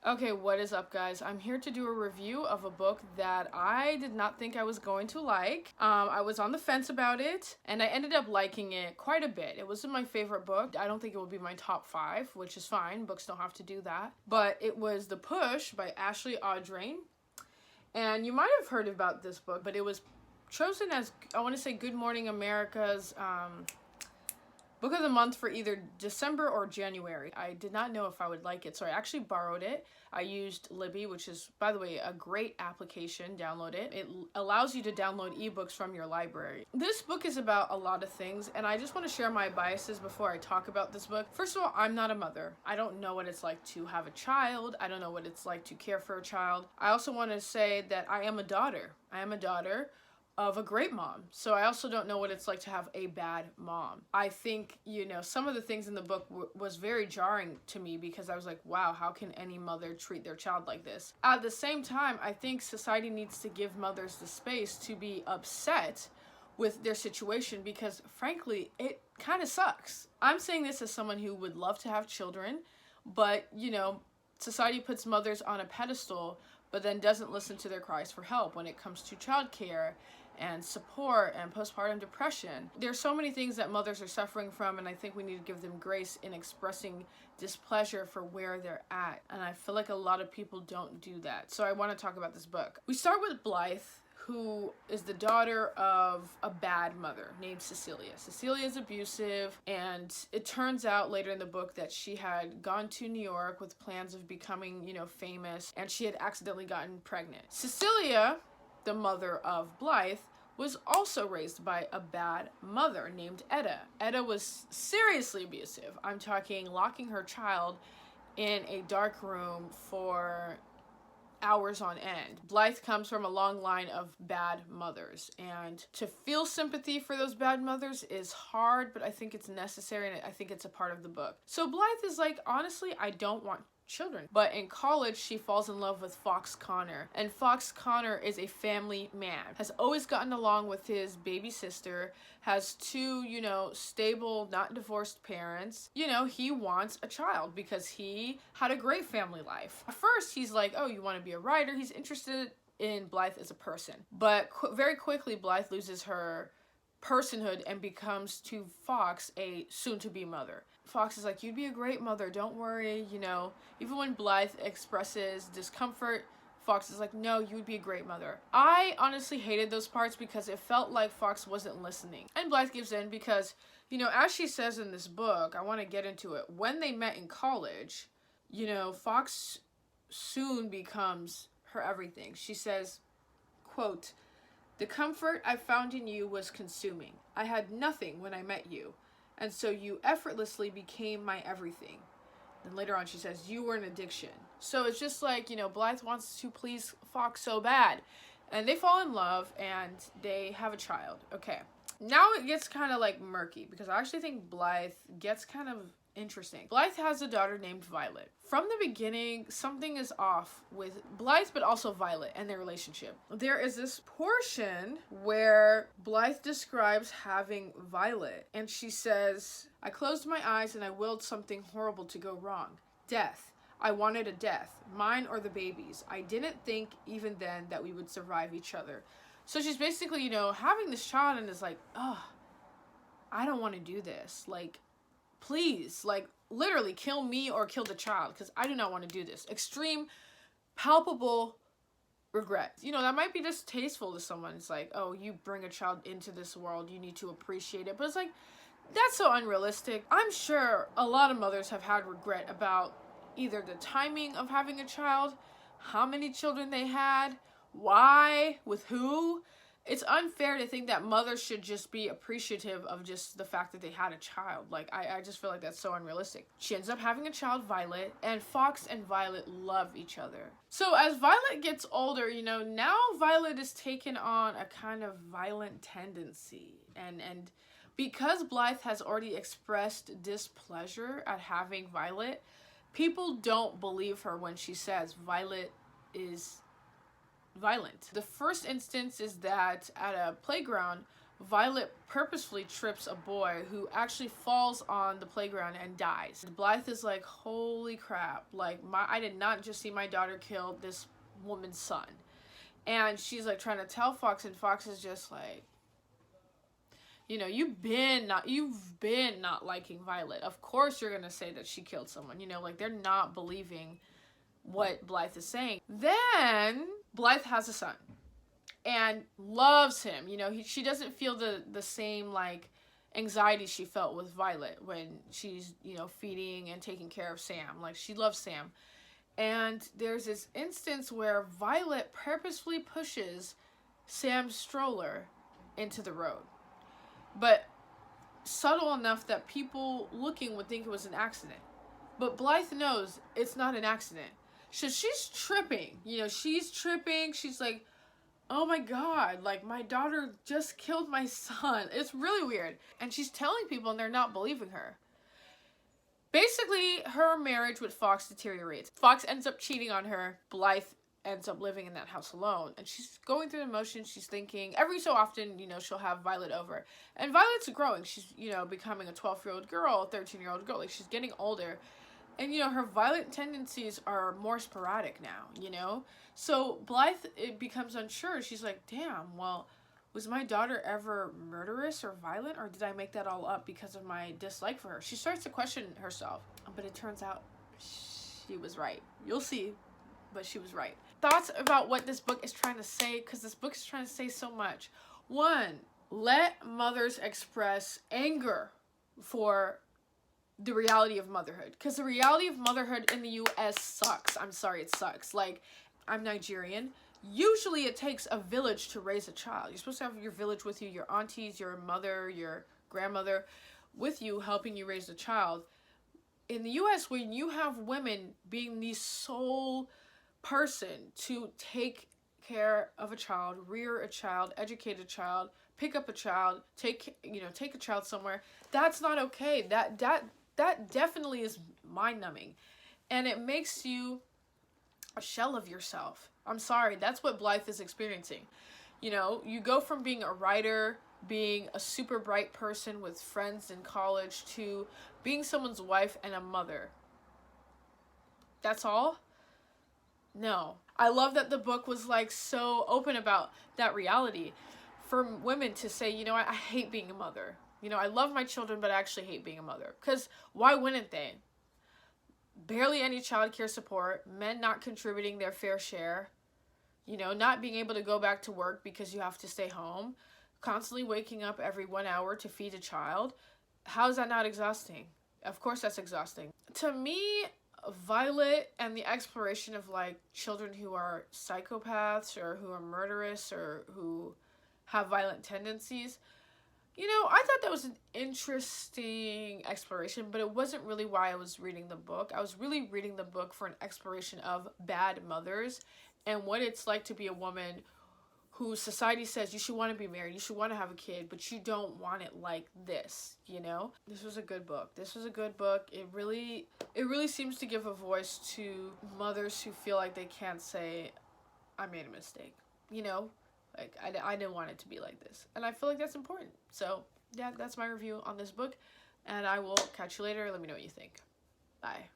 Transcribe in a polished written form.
Okay, what is up, guys? I'm here to do a review of a book that I did not think I was going to like. I was on the fence about it, and I ended up liking it quite a bit. It wasn't my favorite book. I don't think it would be my top 5, which is fine. Books don't have to do that. But it was The Push by Ashley Audrain. And you might have heard about this book, but it was chosen as, I want to say, Good Morning America's book of the month for either December or January. I did not know if I would like it, so I actually borrowed it. I used Libby, which is, by the way, a great application. Download it. It allows you to download ebooks from your library. This book is about a lot of things, and I just want to share my biases before I talk about this book. First of all, I'm not a mother. I don't know what it's like to have a child. I don't know what it's like to care for a child. I also want to say that I am a daughter. I am a daughter of a great mom. So I also don't know what it's like to have a bad mom. I think, some of the things in the book was very jarring to me because I was like, wow, how can any mother treat their child like this? At the same time, I think society needs to give mothers the space to be upset with their situation because frankly, it kind of sucks. I'm saying this as someone who would love to have children, but society puts mothers on a pedestal but then doesn't listen to their cries for help when it comes to childcare and support and postpartum depression. There's so many things that mothers are suffering from, and I think we need to give them grace in expressing displeasure for where they're at. And I feel like a lot of people don't do that. So I want to talk about this book. We start with Blythe, who is the daughter of a bad mother named Cecilia. Cecilia is abusive, and it turns out later in the book that she had gone to New York with plans of becoming, famous, and she had accidentally gotten pregnant. Cecilia, the mother of Blythe, was also raised by a bad mother named Etta. Etta was seriously abusive. I'm talking locking her child in a dark room for hours on end. Blythe comes from a long line of bad mothers, and to feel sympathy for those bad mothers is hard, but I think it's necessary, and I think it's a part of the book. So Blythe is like, honestly, I don't want children. But in college, she falls in love with Fox Connor, and Fox Connor is a family man, has always gotten along with his baby sister, has 2, stable, not divorced parents. He wants a child because he had a great family life. At first, he's like, oh, you want to be a writer? He's interested in Blythe as a person. But very quickly, Blythe loses her personhood and becomes to Fox a soon-to-be mother. Fox is like, you'd be a great mother, don't worry, Even when Blythe expresses discomfort, Fox is like, no, you would be a great mother. I honestly hated those parts because it felt like Fox wasn't listening. And Blythe gives in because, as she says in this book, I want to get into it, when they met in college, Fox soon becomes her everything. She says, quote, "The comfort I found in you was consuming. I had nothing when I met you, and so you effortlessly became my everything." Then later on she says, "You were an addiction." So it's just like, Blythe wants to please Fox so bad. And they fall in love and they have a child. Okay. Now it gets kind of like murky because I actually think Blythe gets kind of interesting. Blythe has a daughter named Violet. From the beginning, something is off with Blythe, but also Violet and their relationship. There is this portion where Blythe describes having Violet, and she says, "I closed my eyes and I willed something horrible to go wrong. Death. I wanted a death, mine or the baby's. I didn't think even then that we would survive each other." So she's basically, having this child and is like, oh, I don't want to do this. Like, please, literally kill me or kill the child because I do not want to do this. Extreme, palpable regret. That might be distasteful to someone. It's like, oh, you bring a child into this world, you need to appreciate it. But it's like, that's so unrealistic. I'm sure a lot of mothers have had regret about either the timing of having a child, how many children they had, why, with who. It's unfair to think that mothers should just be appreciative of just the fact that they had a child. I just feel like that's so unrealistic. She ends up having a child, Violet, and Fox and Violet love each other. So as Violet gets older, now Violet is taken on a kind of violent tendency. And because Blythe has already expressed displeasure at having Violet, people don't believe her when she says Violet is violent. The first instance is that at a playground, Violet purposefully trips a boy who actually falls on the playground and dies. Blythe is like, holy crap, like I did not just see my daughter kill this woman's son. And she's like trying to tell Fox, and Fox is just like, you know, you've been not liking Violet. Of course you're gonna say that she killed someone. You know, like they're not believing what Blythe is saying. Then Blythe has a son and loves him. You know, she doesn't feel the same like anxiety she felt with Violet when she's, you know, feeding and taking care of Sam. Like she loves Sam. And there's this instance where Violet purposefully pushes Sam's stroller into the road. But subtle enough that people looking would think it was an accident. But Blythe knows it's not an accident. So she's tripping. You know, she's tripping. She's like, oh my God, like my daughter just killed my son. It's really weird. And she's telling people and they're not believing her. Basically, her marriage with Fox deteriorates. Fox ends up cheating on her. Blythe ends up living in that house alone. And she's going through the motions. She's thinking, every so often, you know, she'll have Violet over. And Violet's growing. She's, you know, becoming a 12-year-old girl, a 13-year-old girl. Like, she's getting older. And, you know, her violent tendencies are more sporadic now, you know? So Blythe, it becomes unsure. She's like, damn, well, was my daughter ever murderous or violent, or did I make that all up because of my dislike for her? She starts to question herself, but it turns out she was right. You'll see, but she was right. Thoughts about what this book is trying to say, because this book is trying to say so much. One, let mothers express anger for the reality of motherhood, because the reality of motherhood in the U.S. sucks. I'm sorry, it sucks. Like, I'm Nigerian. Usually it takes a village to raise a child. You're supposed to have your village with you, your aunties, your mother, your grandmother with you, helping you raise a child. In the U.S., when you have women being the sole person to take care of a child, rear a child, educate a child, pick up a child, take a child somewhere, that's not okay. That definitely is mind-numbing. And it makes you a shell of yourself. I'm sorry, that's what Blythe is experiencing. You know, you go from being a writer, being a super bright person with friends in college, to being someone's wife and a mother. That's all? No. I love that the book was like so open about that reality for women to say, you know what, I hate being a mother. You know, I love my children, but I actually hate being a mother. Because why wouldn't they? Barely any childcare support, men not contributing their fair share, you know, not being able to go back to work because you have to stay home, constantly waking up every 1 hour to feed a child. How is that not exhausting? Of course that's exhausting. To me, Violet and the exploration of like children who are psychopaths or who are murderous or who have violent tendencies, you know, I thought that was an interesting exploration, but it wasn't really why I was reading the book. I was really reading the book for an exploration of bad mothers and what it's like to be a woman who society says you should want to be married, you should want to have a kid, but you don't want it like this, you know? This was a good book. This was a good book. It really seems to give a voice to mothers who feel like they can't say, I made a mistake, you know? Like, I didn't want it to be like this. And I feel like that's important. So, yeah, that's my review on this book. And I will catch you later. Let me know what you think. Bye.